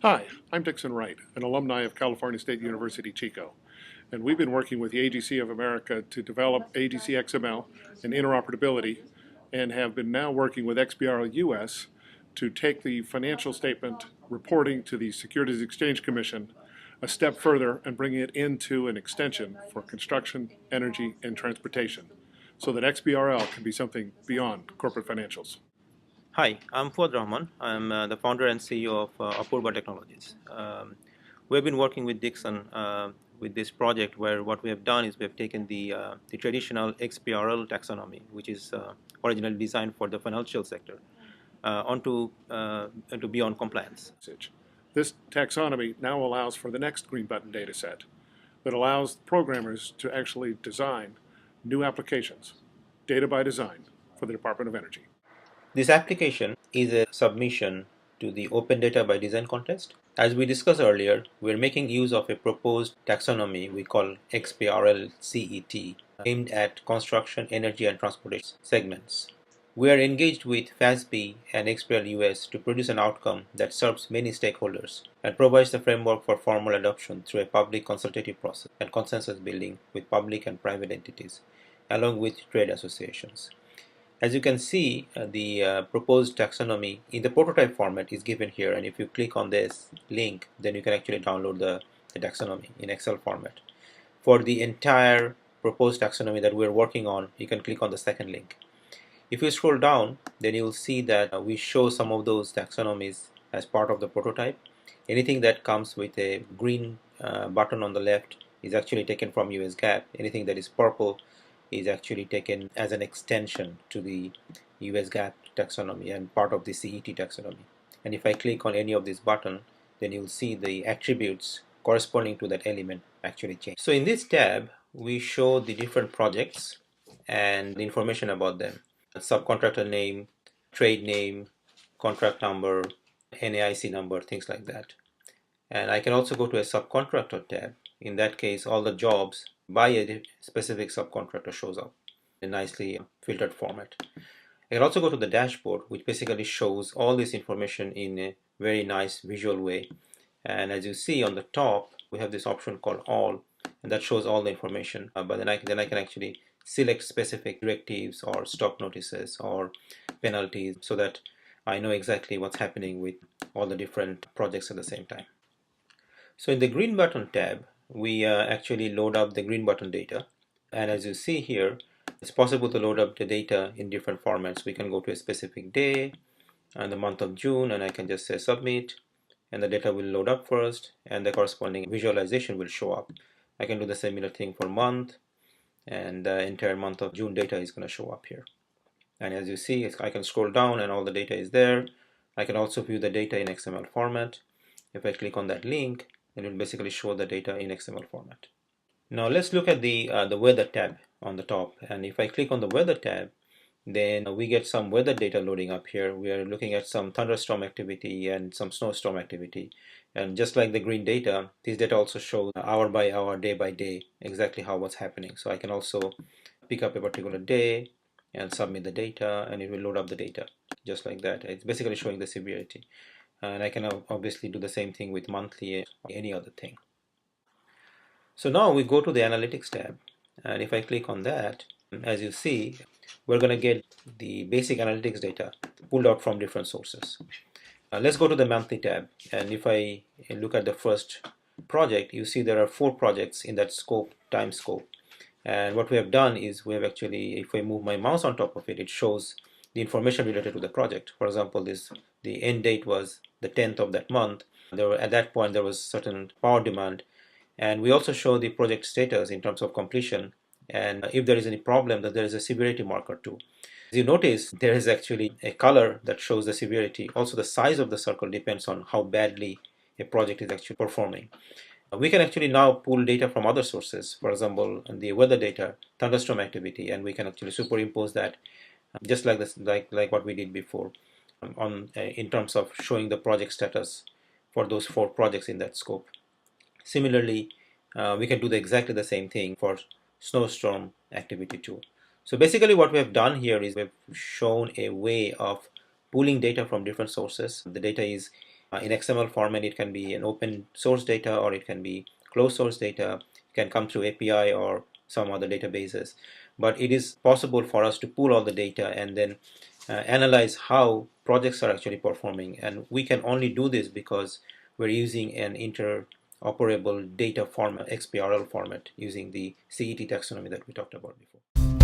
Hi, I'm Dixon Wright, an alumni of California State University, Chico, and we've been working with the AGC of America to develop AGC XML and interoperability, and have been now working with XBRL US to take the financial statement reporting to the Securities Exchange Commission a step further and bring it into an extension for construction, energy, and transportation, so that XBRL can be something beyond corporate financials. Hi, I'm Abrar Rahman. I'm the founder and CEO of Apurba Technologies. We've been working with Dixon with this project where what we have done is we have taken the traditional XBRL taxonomy, which is originally designed for the financial sector, onto beyond compliance. This taxonomy now allows for the next green button data set that allows programmers to actually design new applications, data by design, for the Department of Energy. This application is a submission to the Open Data by Design contest. As we discussed earlier, we're making use of a proposed taxonomy we call XBRL-CET, aimed at construction, energy, and transportation segments. We are engaged with FASB and XBRL US to produce an outcome that serves many stakeholders and provides the framework for formal adoption through a public consultative process and consensus building with public and private entities, along with trade associations. As you can see, the proposed taxonomy in the prototype format is given here, and if you click on this link, then you can actually download the taxonomy in Excel format. For the entire proposed taxonomy that we're working on, you can click on the second link. If you scroll down, then you'll see that we show some of those taxonomies as part of the prototype. Anything that comes with a green button on the left is actually taken from US GAAP. Anything that is purple is actually taken as an extension to the US GAAP taxonomy and part of the CET taxonomy. And if I click on any of this button, then you'll see the attributes corresponding to that element actually change. So in this tab, we show the different projects and the information about them. Subcontractor name, trade name, contract number, NAIC number, things like that. And I can also go to a subcontractor tab. In that case, all the jobs by a specific subcontractor shows up in a nicely filtered format. I can also go to the dashboard, which basically shows all this information in a very nice visual way. And as you see on the top, we have this option called All, and that shows all the information. But then I can actually select specific directives or stop notices or penalties so that I know exactly what's happening with all the different projects at the same time. So in the green button tab, we actually load up the green button data. And as you see here, it's possible to load up the data in different formats. We can go to a specific day and the month of June, and I can just say submit, and the data will load up first, and the corresponding visualization will show up. I can do the similar thing for month, and the entire month of June data is going to show up here. And as you see, I can scroll down and all the data is there. I can also view the data in XML format. If I click on that link, it will basically show the data in XML format. Now let's look at the weather tab on the top. And if I click on the weather tab, then we get some weather data loading up here. We are looking at some thunderstorm activity and some snowstorm activity. And just like the green data, this data also shows hour by hour, day by day, exactly how what's happening. So I can also pick up a particular day and submit the data, and it will load up the data just like that. It's basically showing the severity. And I can obviously do the same thing with monthly or any other thing. So now we go to the analytics tab, and if I click on that, as you see, we're going to get the basic analytics data pulled out from different sources. Let's go to the monthly tab, and if I look at the first project, you see there are 4 projects in that scope, time scope. And what we have done is we have actually, if I move my mouse on top of it, it shows the information related to the project. For example, the end date was the 10th of that month. At that point, there was certain power demand. And we also show the project status in terms of completion. And if there is any problem, that there is a severity marker too. As you notice, there is actually a color that shows the severity. Also, the size of the circle depends on how badly a project is actually performing. We can actually now pull data from other sources, for example, the weather data, thunderstorm activity, and we can actually superimpose that just like this, like what we did before, in terms of showing the project status for those 4 projects in that scope. Similarly, we can do exactly the same thing for snowstorm activity too. So basically what we have done here is we've shown a way of pooling data from different sources. The data is in XML format. It can be an open source data or it can be closed source data. It can come through API or some other databases. But it is possible for us to pool all the data and then analyze how projects are actually performing. And we can only do this because we're using an interoperable data format, XBRL format, using the CET taxonomy that we talked about before.